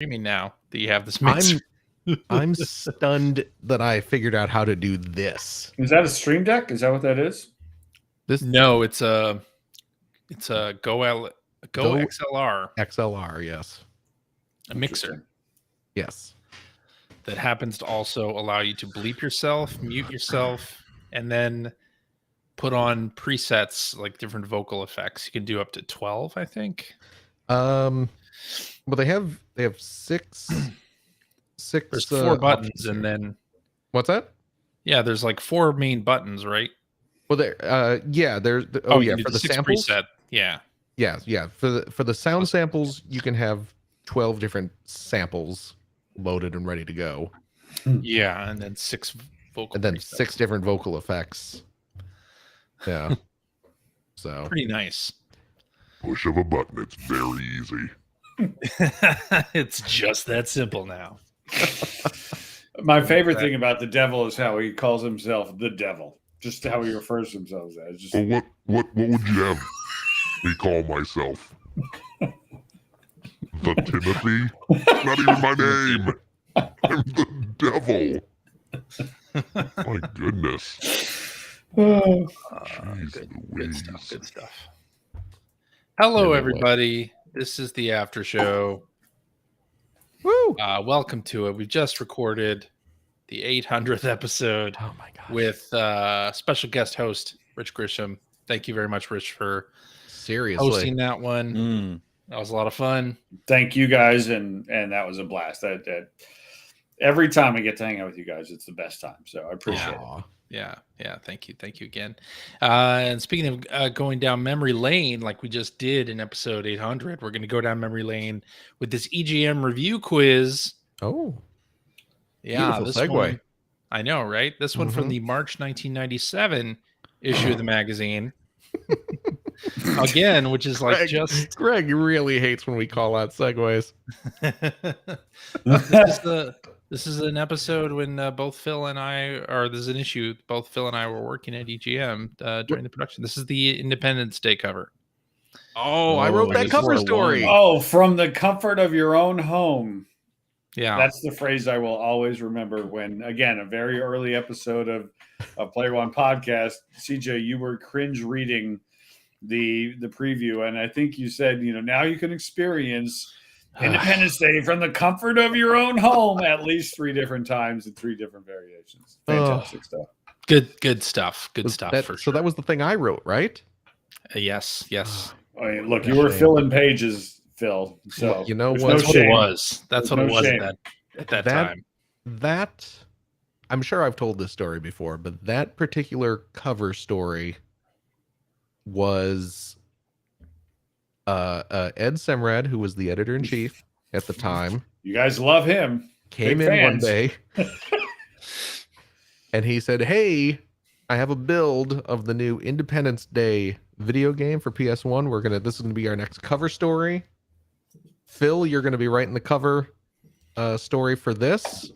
Streaming now that you have this mixer. I'm stunned that I figured out how to do this. Is that a Stream Deck? Is that what that is? No, it's a Go XLR, XLR, yes. a mixer Yes. that happens to also allow you to bleep yourself, mute yourself, and then put on presets like different vocal effects. You can do up to 12, I think. Well, they have six. There's 4 buttons, and then what's that? Yeah, there's like 4 main buttons, right? Well, there's for the samples preset. Yeah. For the sound samples, you can have 12 different samples loaded and ready to go. Yeah, and then 6 vocal. And then presets. 6 different vocal effects. Yeah. So pretty nice. Push of a button. It's very easy. It's just that simple now. My favorite thing about the devil is how he calls himself the devil. Just how he refers to himself as. Just... Well, what would you have me call myself? The Timothy? Not even my name. I'm the devil. My goodness. Good stuff. Hello, everybody. This is the Aftershow. Woo! Welcome to it. We've just recorded the 800th episode with special guest host Rich Grisham. Thank you very much, Rich, for hosting that one. That was a lot of fun. Thank you guys, and that was a blast. That every time I get to hang out with you guys, it's the best time. So I appreciate it. Yeah. Thank you again. And speaking of going down memory lane, like we just did in episode 800, we're going to go down memory lane with this EGM review quiz. Oh, yeah, this segue. One, I know, right? This one from the March 1997 issue of the magazine. Again, which is like Greg really hates when we call out segues. This is an episode when both Phil and I, or there's an issue, both Phil and I were working at EGM during the production. This is the Independence Day cover. Oh, I wrote that cover story. Oh, from the comfort of your own home. Yeah. That's the phrase I will always remember when, again, a very early episode of Player One Podcast, CJ, you were cringe reading the preview. And I think you said, now you can experience Independence Day from the comfort of your own home at least 3 different times in 3 different variations. Fantastic stuff. Good stuff. Good stuff. So that was the thing I wrote, right? Yes. I mean, look, you were filling pages, Phil. So well, you know what? That's what it was. That's what it was at that time. That I'm sure I've told this story before, but that particular cover story was Ed Semrad, who was the editor-in-chief at the time. You guys love him. Came in one day and he said, "Hey, I have a build of the new Independence Day video game for PS1. This is gonna be our next cover story. Phil, you're gonna be writing the cover story for this."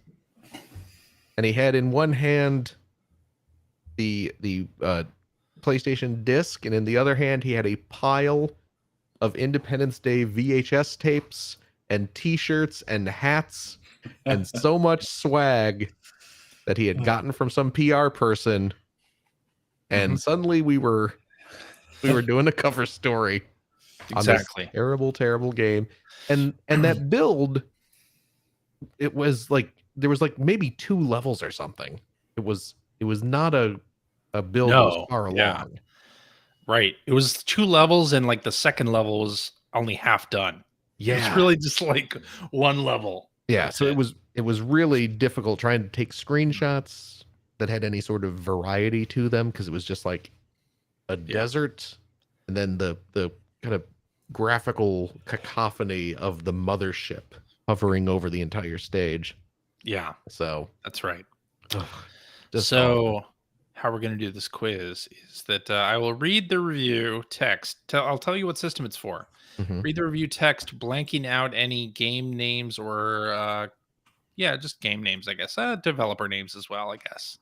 And he had in one hand the PlayStation disc, and in the other hand he had a pile of Independence Day VHS tapes and T-shirts and hats and so much swag that he had gotten from some PR person. And suddenly we were doing a cover story on this terrible game. And that build, it was like there was like maybe 2 levels or something. It was not a build that was far along. Right. It was 2 levels, and like the second level was only half done. Yeah. It's really just like 1 level. Yeah. So it was really difficult trying to take screenshots that had any sort of variety to them, because it was just like a desert, and then the kind of graphical cacophony of the mothership hovering over the entire stage. Yeah. So that's right. So how we're going to do this quiz is that I will read the review text. I'll tell you what system it's for. Read the review text, blanking out any game names or, just game names, I guess. Developer names as well, I guess.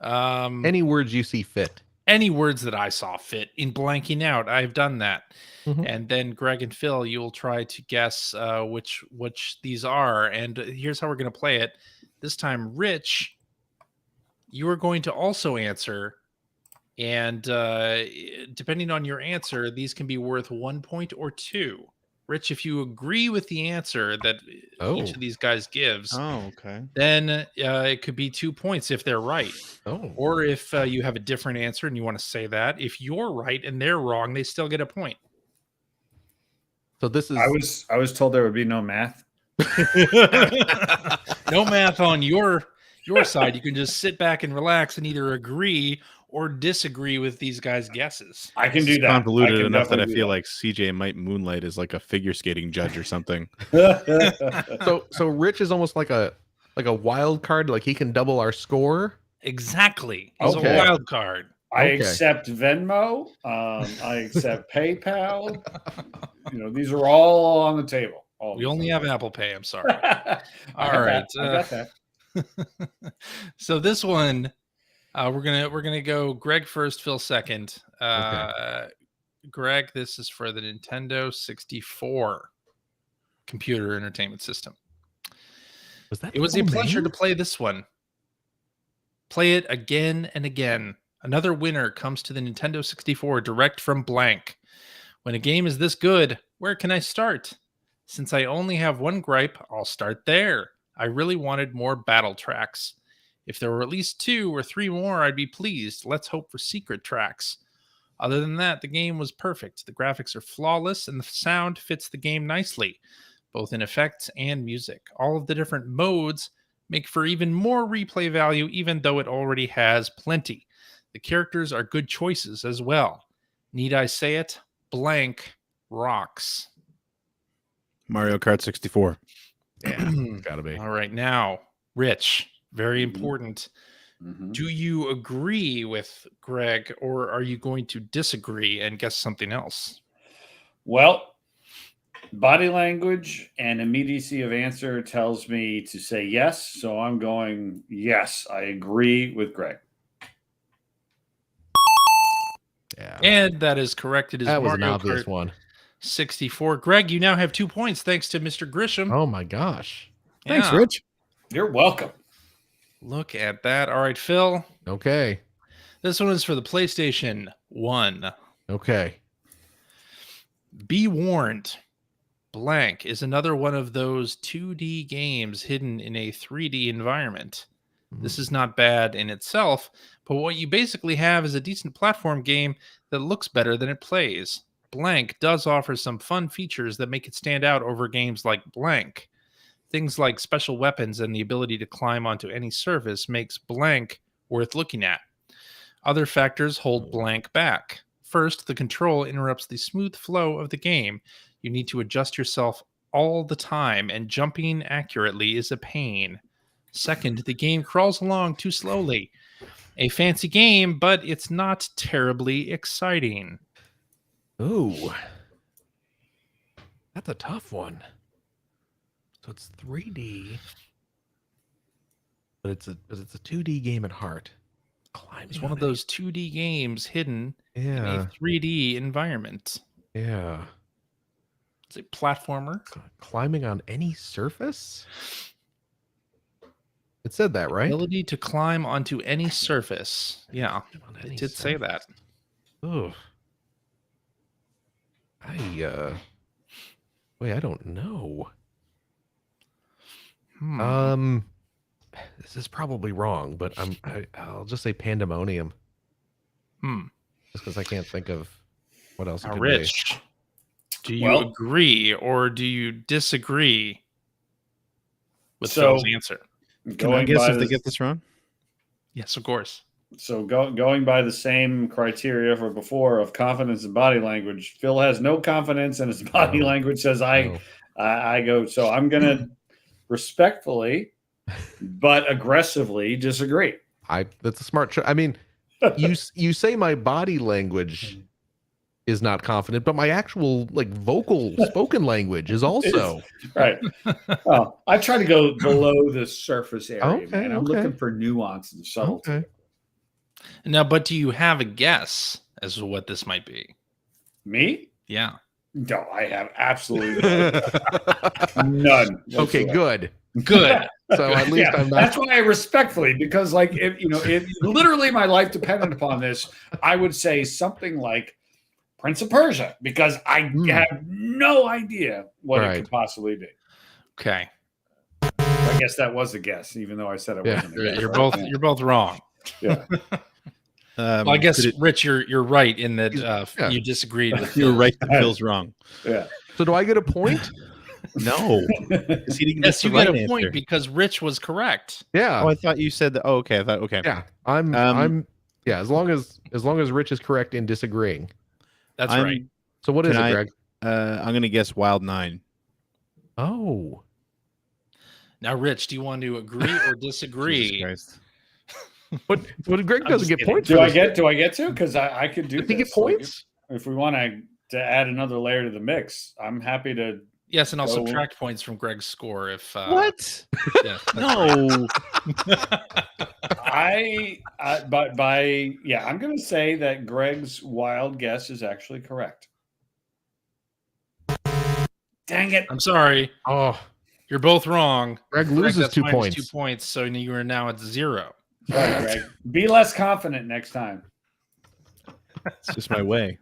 Any words you see fit. any words that I saw fit in blanking out. I've done that. Mhm. And then Greg and Phil, you'll try to guess which these are. And here's how we're going to play it. This time, Rich, you are going to also answer. And depending on your answer, these can be worth 1 point or 2. Rich, if you agree with the answer that each of these guys gives, then it could be 2 points if they're right. Or if you have a different answer and you want to say that, if you're right and they're wrong, they still get a point. So this is. I was told there would be no math. No math on your side. You can just sit back and relax and either agree or disagree with these guys' guesses. I can do that. Convoluted enough that I feel like CJ might moonlight as like a figure skating judge or something. So Rich is almost like a wild card. Like he can double our score. Exactly. He's Okay. a wild card. I accept Venmo. I accept PayPal. These are all on the table. We only have Apple Pay. I'm sorry. All right. I got that. So this one, we're gonna go Greg first, Phil second. Greg, this is for the Nintendo 64 computer entertainment system. It was a pleasure to play this one. Play it again and again. Another winner comes to the Nintendo 64 direct from blank. When a game is this good, where can I start? Since I only have one gripe, I'll start there. I really wanted more battle tracks. If there were at least 2 or 3 more, I'd be pleased. Let's hope for secret tracks. Other than that, the game was perfect. The graphics are flawless and the sound fits the game nicely, both in effects and music. All of the different modes make for even more replay value, even though it already has plenty. The characters are good choices as well. Need I say it? Blank rocks. Mario Kart 64. Yeah, it's gotta be. All right, now, Rich, very important. Do you agree with Greg, or are you going to disagree and guess something else? Well, body language and immediacy of answer tells me to say yes, so I'm going yes. I agree with Greg. Yeah, And that is correct. It is that was Mario an obvious Kart one. 64. Greg, you now have 2 points thanks to Mr. Grisham. Oh my gosh! Thanks, Yeah. Rich. You're welcome. Look at that. All right, Phil. Okay. This one is for the PlayStation 1. Okay. Be warned. Blank is another one of those 2D games hidden in a 3D environment. This is not bad in itself, but what you basically have is a decent platform game that looks better than it plays. Blank does offer some fun features that make it stand out over games like Blank. Things like special weapons and the ability to climb onto any surface makes Blank worth looking at. Other factors hold Blank back. First, the control interrupts the smooth flow of the game. You need to adjust yourself all the time, and jumping accurately is a pain. Second, the game crawls along too slowly. A fancy game, but it's not terribly exciting. Ooh, that's a tough one. So it's 3D, but it's a 2D game at heart. It's one of those 2D games hidden in Yeah. a 3D environment. Yeah. It's a platformer. Climbing on any surface? It said that, right? Ability to climb onto any surface. Yeah, On it any did say that. Oh. Wait, I don't know. This is probably wrong, but I'll just say Pandemonium. Just because I can't think of what else it could Rich, do you agree or do you disagree with Phil's answer? Can I guess if they get this wrong? Yes, of course. So going by the same criteria for before of confidence and body language, Phil has no confidence and his body language says I go. So I'm gonna respectfully but aggressively disagree. That's a smart choice. I mean, you say my body language is not confident, but my actual vocal spoken language is also right. Well, I try to go below the surface area, man. I'm looking for nuance and subtlety. Okay. Now, but do you have a guess as to what this might be? Me? Yeah. No, I have absolutely none. Okay, good. Good. So at least I'm not. That's why I respectfully, because like if literally my life depended upon this, I would say something like Prince of Persia, because I have no idea what it could possibly be. Okay. I guess that was a guess, even though I said it wasn't a guess. You're both wrong. Yeah. Well, I guess Rich, you're right in that you disagreed with. You're right that Phil's wrong. Yeah. So do I get a point? No. Yes, you get a point because Rich was correct. Yeah. Oh, I thought you said that. Oh, okay. I thought okay. Yeah. I'm as long as Rich is correct in disagreeing. That's right. So what is it, Greg? I'm gonna guess Wild 9. Oh. Now, Rich, do you want to agree or disagree? But Greg doesn't get points. Do I get to? Because I could do. Does he get points? Like if we want to add another layer to the mix, I'm happy to. Yes, and I'll subtract points from Greg's score if. What? Yeah, no. I'm going to say that Greg's wild guess is actually correct. Dang it! I'm sorry. Oh, you're both wrong. Greg loses 2 points. 2 points, so you are now at 0. Sorry, Greg. Be less confident next time. It's just my way.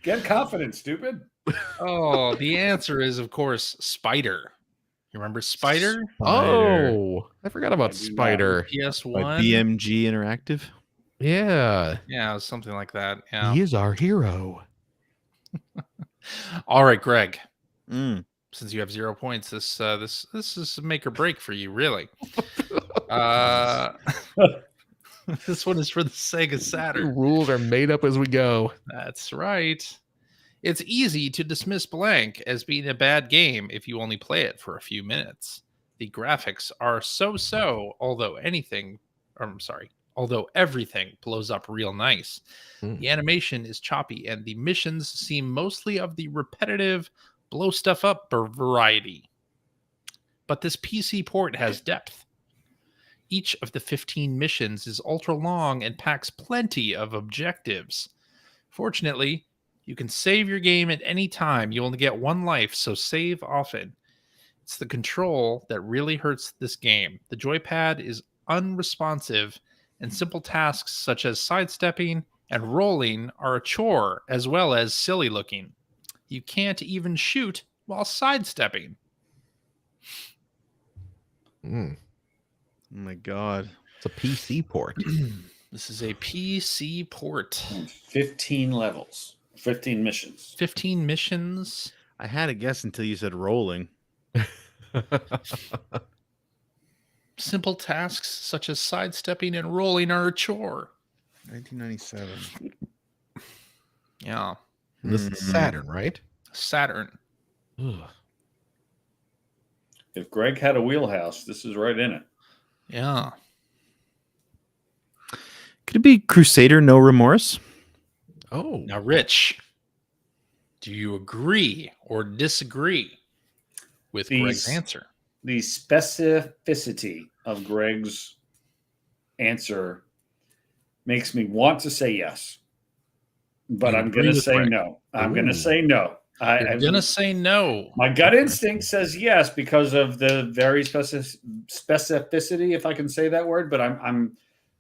Get confident, stupid. Oh, the answer is, of course, Spider. You remember Spider? Oh, I forgot about Spider. PS1. By BMG Interactive. Yeah. Yeah, it was something like that. Yeah. He is our hero. All right, Greg. Since you have 0 points, this is make or break for you, really. This one is for the Sega Saturn. The rules are made up as we go. That's right. It's easy to dismiss Blank as being a bad game if you only play it for a few minutes. The graphics are so-so, although everything blows up real nice. The animation is choppy, and the missions seem mostly of the repetitive blow stuff up variety. But this PC port has depth. Each of the 15 missions is ultra long and packs plenty of objectives. Fortunately, you can save your game at any time. You only get one life, so save often. It's the control that really hurts this game. The joypad is unresponsive, and simple tasks such as sidestepping and rolling are a chore, as well as silly looking. You can't even shoot while sidestepping. Oh my God. It's a PC port. This is a PC port. 15 levels. 15 missions. 15 missions. I had a guess until you said rolling. Simple tasks such as sidestepping and rolling are a chore. 1997. Yeah. This is Saturn, right? Saturn. Ugh. If Greg had a wheelhouse, this is right in it. Yeah. Could it be Crusader No Remorse? Oh. Now, Rich, do you agree or disagree with Greg's answer? The specificity of Greg's answer makes me want to say yes, but I'm going to say no. I'm going to say no. I'm going to say no. My gut instinct says yes because of the very specificity, if I can say that word, but I'm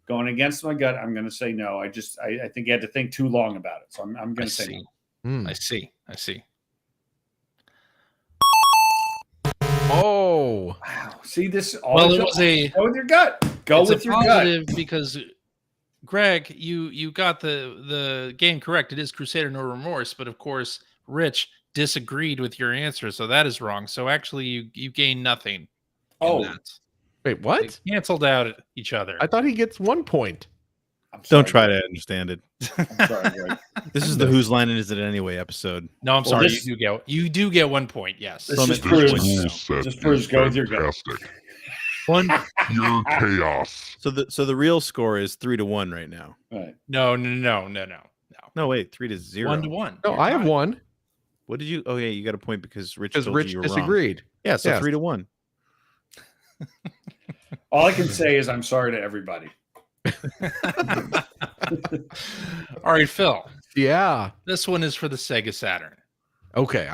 going against my gut. I'm going to say no. I think you had to think too long about it. So I'm going to say no. I see. Oh. Wow. See this? It was go with your gut. Go with your gut. Because Greg, you got the game correct. It is Crusader No Remorse, but of course, Rich disagreed with your answer, so that is wrong. So actually, you gain nothing. Wait, what? They canceled out each other. I thought he gets 1 point. Don't try to understand it. I'm sorry, Greg. This is the Whose Line Is It Anyway episode. No, I'm sorry. You do get 1 point. Yes. This just proves go with your gut. One pure chaos. So the real score is 3-1 right now. Right. No. No, wait, 3-0. 1-1. No, I have one. What did you? Oh yeah, you got a point because Rich told you were disagreed. Wrong. Yeah, so 3-1. All I can say is I'm sorry to everybody. All right, Phil. Yeah. This one is for the Sega Saturn. Okay.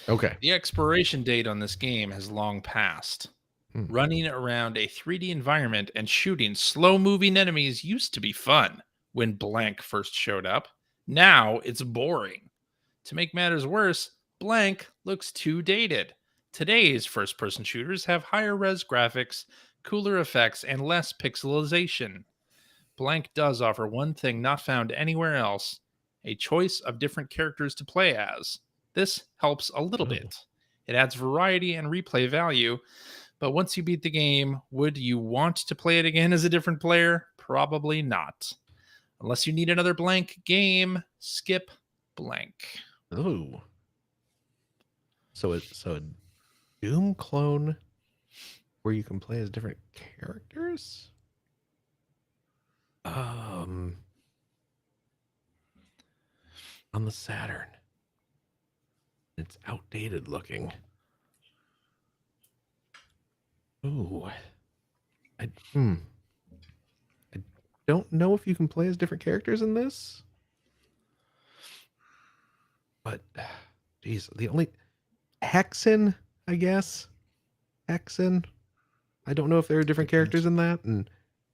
Okay. The expiration date on this game has long passed. Running around a 3D environment and shooting slow-moving enemies used to be fun when Blank first showed up. Now it's boring. To make matters worse, Blank looks too dated. Today's first-person shooters have higher res graphics, cooler effects, and less pixelization. Blank does offer one thing not found anywhere else: a choice of different characters to play as. This helps a little bit. It adds variety and replay value, but once you beat the game, would you want to play it again as a different player? Probably not. Unless you need another Blank game, skip Blank. Oh. So a Doom clone where you can play as different characters? On the Saturn. It's outdated looking. Ooh. I don't know if you can play as different characters in this. But geez, the only Hexen, I guess. Hexen. I don't know if there are different characters in that. And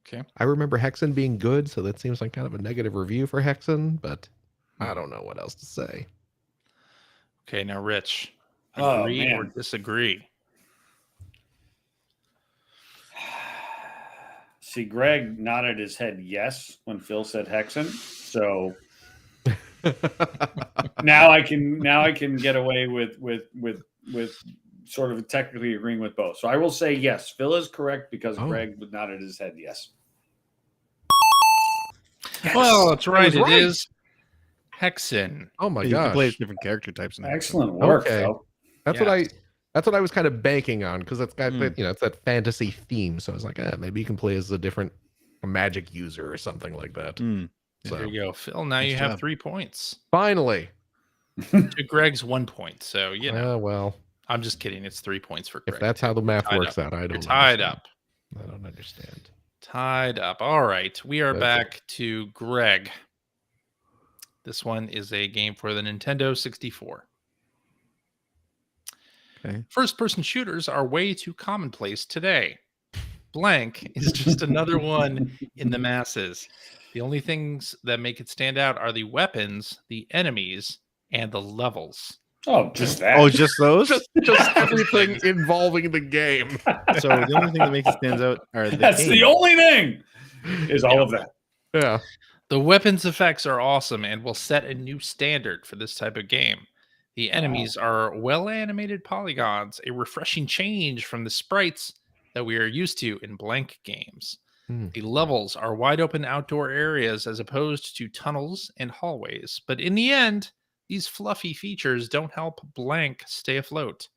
okay. I remember Hexen being good, so that seems like kind of a negative review for Hexen, but I don't know what else to say. Okay, now Rich, agree or disagree? See, Greg nodded his head yes when Phil said Hexen, so now I can get away with sort of technically agreeing with both. So I will say yes. Phil is correct because Greg nodded his head yes. Well, that's right. It is Hexen. Oh my gosh. gosh. You can play as different character types now. Excellent work, Okay. Phil. That's what I was kind of banking on, because that's got that, it's that fantasy theme. So I was like, maybe you can play as a magic user or something like that. So there you go, Phil. Now you have 3 points. Finally. To Greg's 1 point. So well, I'm just kidding. It's 3 points for Greg. If that's how the math works out, I don't. You're tied understand. up. I don't understand. Tied up. All right, we are back to Greg. This one is a game for the Nintendo 64. Okay. First-person shooters are way too commonplace today. Blank is just another one in the masses. The only things that make it stand out are the weapons, the enemies, and the levels. Oh, just that. Oh, just those? just everything involving the game. So the only thing that makes it stand out are the That's the only thing is all of that. Yeah. The weapons effects are awesome and will set a new standard for this type of game. The enemies are well-animated polygons, a refreshing change from the sprites that we are used to in Blank games. The levels are wide-open outdoor areas as opposed to tunnels and hallways. But in the end, these fluffy features don't help Blank stay afloat.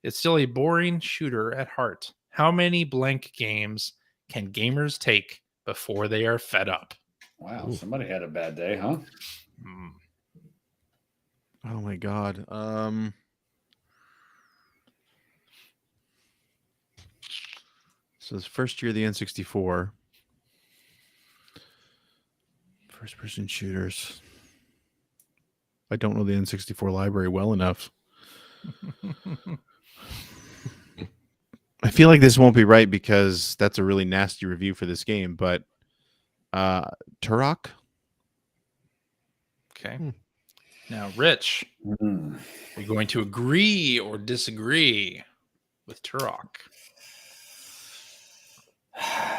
It's still a boring shooter at heart. How many Blank games can gamers take before they are fed up? Wow, somebody had a bad day, huh? Oh my god. So this first year of the N64. First person shooters. I don't know the N64 library well enough. I feel like this won't be right because that's a really nasty review for this game, but Turok? Okay. Now, Rich, are you going to agree or disagree with Turok?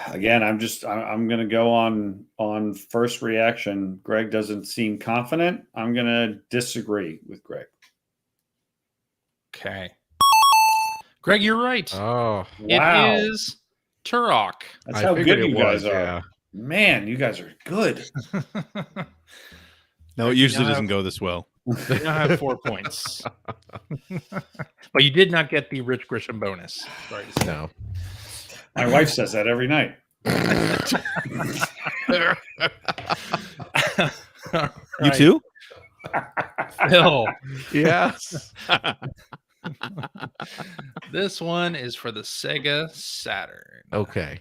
Again, I'm going to go on first reaction. Greg doesn't seem confident. I'm going to disagree with Greg. Okay. Greg, you're right. Oh, wow. It is Turok. That's how good you guys are. Yeah. Man, you guys are good. No, it usually doesn't go this well. You now have 4 points. But you did not get the Rich Grisham bonus. Sorry to say. No. My wife says that every night. You too? Phil. Yes. This one is for the Sega Saturn. Okay.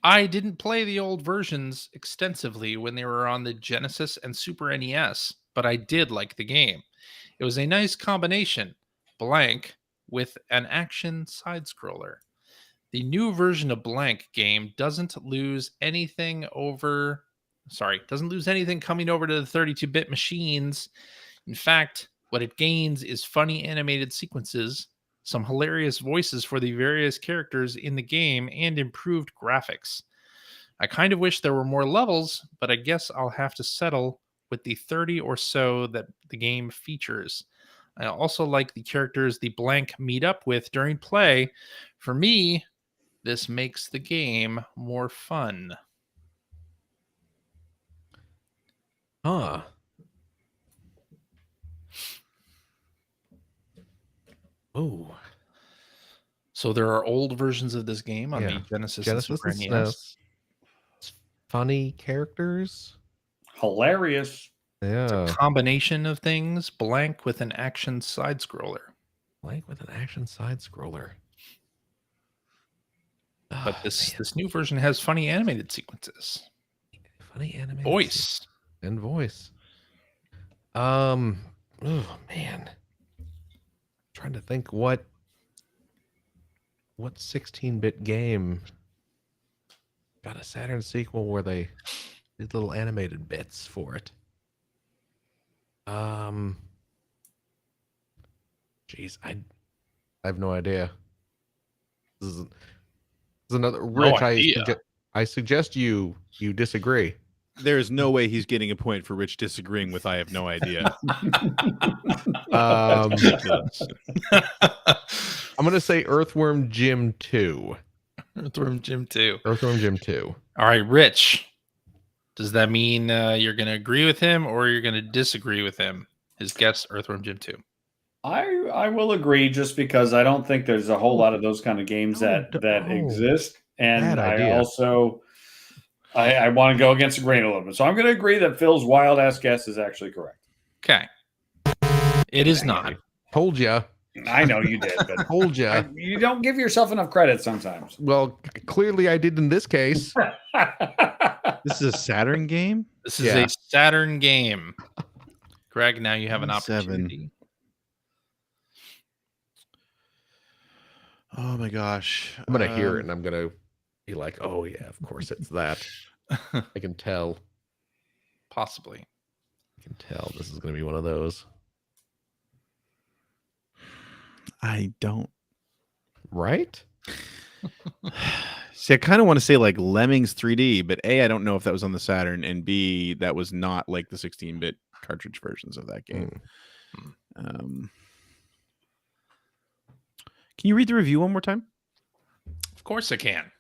I didn't play the old versions extensively when they were on the Genesis and Super NES, but I did like the game. It was a nice combination, blank, with an action side scroller. The new version of blank game doesn't lose anything coming over to the 32-bit machines. In fact, what it gains is funny animated sequences, some hilarious voices for the various characters in the game, and improved graphics. I kind of wish there were more levels, but I guess I'll have to settle with the 30 or so that the game features. I also like the characters the blank meet up with during play. For me, this makes the game more fun. Huh. Oh. So there are old versions of this game on the Genesis and Super and NES. Funny characters. Hilarious. It's Yeah. a combination of things, blank with an action side scroller. Blank with an action side scroller. But this new version has funny animated sequences. Funny animated Voice. and voice. Oh man. Trying to think what 16-bit game got a Saturn sequel where they did little animated bits for it. Geez, I have no idea. This is another Rich. I suggest you disagree. There is no way he's getting a point for Rich disagreeing with I have no idea. I'm gonna say Earthworm Jim 2. Earthworm Jim 2. Earthworm Jim 2. All right, Rich. Does that mean you're going to agree with him or you're going to disagree with him? His guess, Earthworm Jim 2. I will agree, just because I don't think there's a whole lot of those kind of games that exist, and I also I want to go against the grain a little bit. So I'm going to agree that Phil's wild ass guess is actually correct. Okay, it is not. Told ya. I know you did, but Told ya. You don't give yourself enough credit sometimes. Well, clearly I did in this case. This is a Saturn game? This is a Saturn game. Greg, now you have an opportunity. Oh my gosh. I'm going to hear it and I'm going to be like, oh yeah, of course it's that. I can tell. Possibly. I can tell this is going to be one of those. I don't. Right? See, I kind of want to say like Lemmings 3D, but A, I don't know if that was on the Saturn, and B, that was not like the 16-bit cartridge versions of that game. Can you read the review one more time? Of course I can.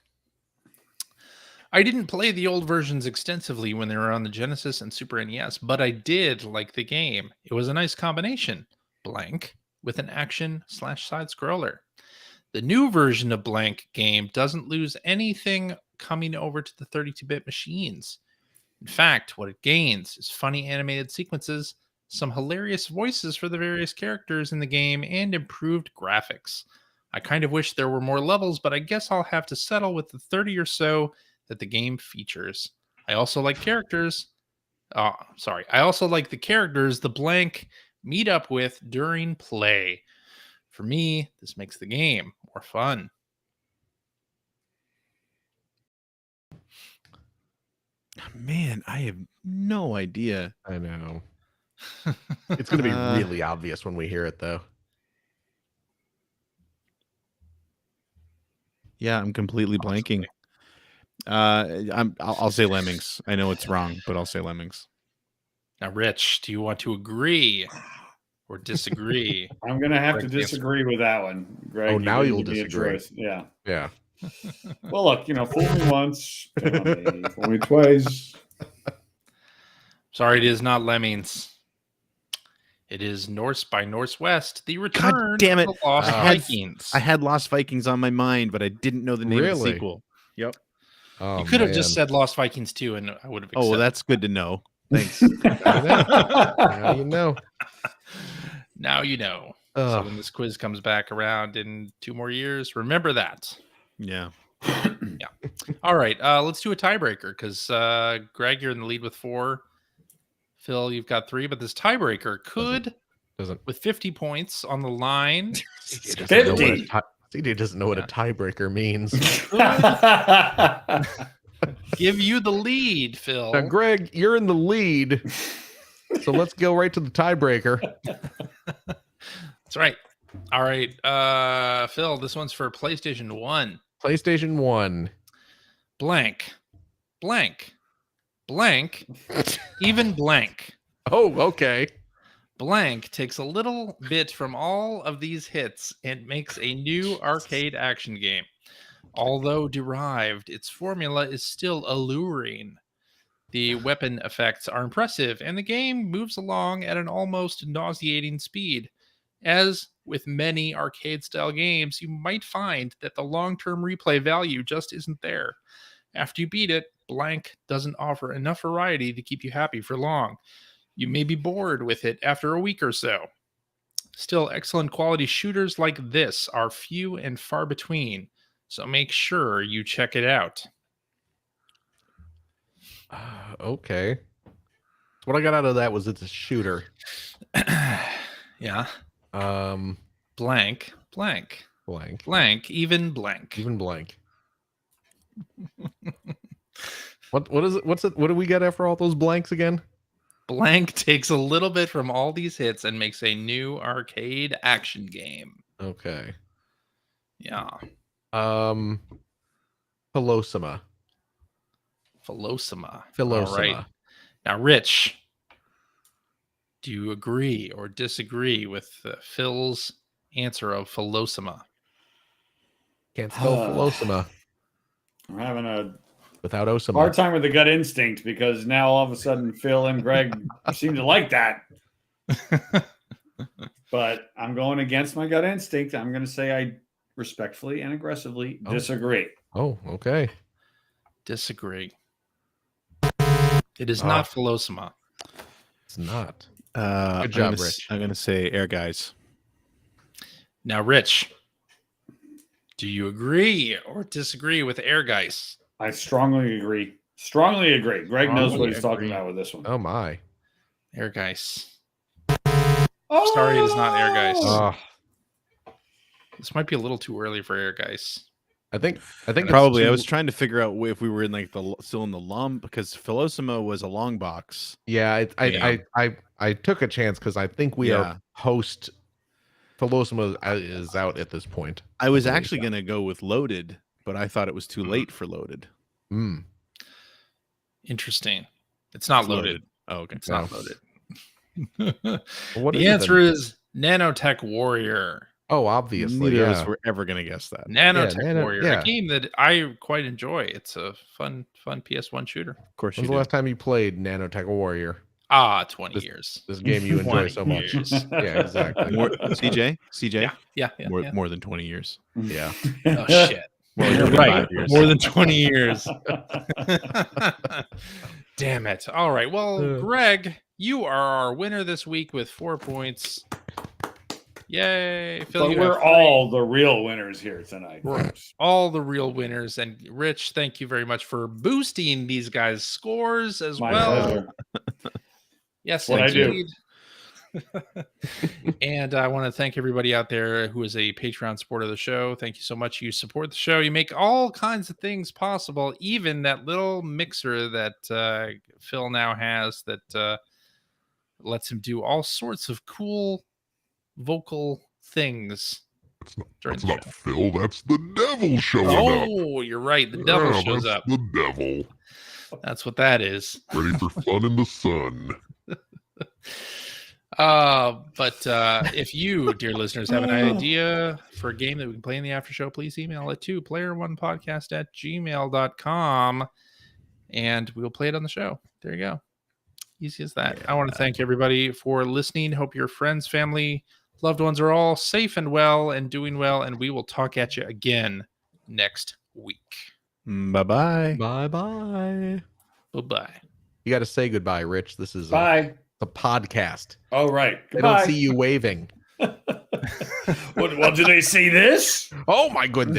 I didn't play the old versions extensively when they were on the Genesis and Super NES, but I did like the game. It was a nice combination, blank, with an action/side scroller. The new version of blank game doesn't lose anything coming over to the 32-bit machines. In fact, what it gains is funny animated sequences, some hilarious voices for the various characters in the game, and improved graphics. I kind of wish there were more levels, but I guess I'll have to settle with the 30 or so that the game features. I also like characters. I also like the characters the blank meet up with during play. For me, this makes the game more fun. Man, I have no idea. I know. It's going to be really obvious when we hear it, though. Yeah, I'm completely blanking. I'll say Lemmings. I know it's wrong, but I'll say Lemmings. Now, Rich, do you want to agree or disagree? I'm going to have to disagree with that one, Greg. Oh, now you'll disagree. Yeah. Yeah. Well, look, fool me once, fool me twice. Sorry, it is not Lemmings. It is Norse by Northwest, the return God damn it. of the Lost Vikings. I had Lost Vikings on my mind, but I didn't know the name of the sequel. Yep. Oh, you could have just said Lost Vikings 2 and I would have accepted. Oh, well, that's good to know. Thanks. Now you know. Now you know. So when this quiz comes back around in 2 more years, remember that. Yeah. Yeah. All right, let's do a tiebreaker because Greg, you're in the lead with 4. Phil, you've got 3, but this tiebreaker could, Doesn't with 50 points on the line, CJ doesn't know what a tiebreaker means. give you the lead, Phil. Now, Greg, you're in the lead, so let's go right to the tiebreaker. That's right. All right, Phil, this one's for PlayStation 1. PlayStation 1. Blank, even blank. Oh, okay. Blank takes a little bit from all of these hits and makes a new arcade action game. Although derived, its formula is still alluring. The weapon effects are impressive, and the game moves along at an almost nauseating speed. As with many arcade-style games, you might find that the long-term replay value just isn't there. After you beat it, Blank doesn't offer enough variety to keep you happy for long. You may be bored with it after a week or so. Still, excellent quality shooters like this are few and far between, so make sure you check it out. Okay. What I got out of that was it's a shooter. Yeah. Blank. Even blank. What is it? What do we get after all those blanks again? Blank takes a little bit from all these hits and makes a new arcade action game. Okay. Yeah. Philosoma. All right. Now, Rich, do you agree or disagree with Phil's answer of Philosoma? Can't spell Philosoma I'm having a without Osama. hard time with the gut instinct because now all of a sudden Phil and Greg seem to like that. But I'm going against my gut instinct. I'm going to say I respectfully and aggressively disagree. Oh, okay. Disagree. It is not Philosoma. It's not. Good job, Rich. I'm going to say Air Guys. Now, Rich, do you agree or disagree with Air Guys? I strongly agree. Greg knows what he's talking about with this one. Oh, my. Air Guys. Sorry, it is not Air Guys. This might be a little too early for Air Guys. I think probably. I was trying to figure out if we were in like still in the long because Philosoma was a long box. Yeah, I took a chance because I think we are post. Philosoma is out at this point. I was actually going to go with Loaded, but I thought it was too late for Loaded. Interesting. It's not loaded. Oh, okay. It's not loaded. The answer is Nanotech Warrior. Oh, obviously. Neither of us were ever going to guess that. Nanotech Warrior, a game that I quite enjoy. It's a fun PS1 shooter. Of course, when's the last time you played Nanotech Warrior? 20 years. This game you enjoy so much. Yeah, exactly. CJ? Yeah. More than 20 years. Yeah. Oh, shit. You're right. More than 20 years. Damn it. All right. Well, Greg, you are our winner this week with 4 points. Yay. Phil, but we're all the real winners here tonight. We're all the real winners. And Rich, thank you very much for boosting these guys' scores as My well. pleasure. Yes, what indeed. I do. And I want to thank everybody out there who is a Patreon supporter of the show. Thank you so much. You support the show. You make all kinds of things possible, even that little mixer that Phil now has that lets him do all sorts of cool vocal things. That's not Phil. That's the devil showing up. Oh, you're right. The devil shows up. The devil. That's what that is. Ready for fun in the sun. But if you, dear listeners, have an idea for a game that we can play in the after show, please email it to player1podcast@gmail.com and we'll play it on the show. There you go. Easy as that. I want to thank everybody for listening. Hope your friends, family, loved ones are all safe and well and doing well, and we will talk at you again next week. Bye-bye. Bye-bye. Bye-bye. You got to say goodbye, Rich. This is Bye. The podcast. Oh, right. They don't see you waving. Well, do they see this? Oh, my goodness.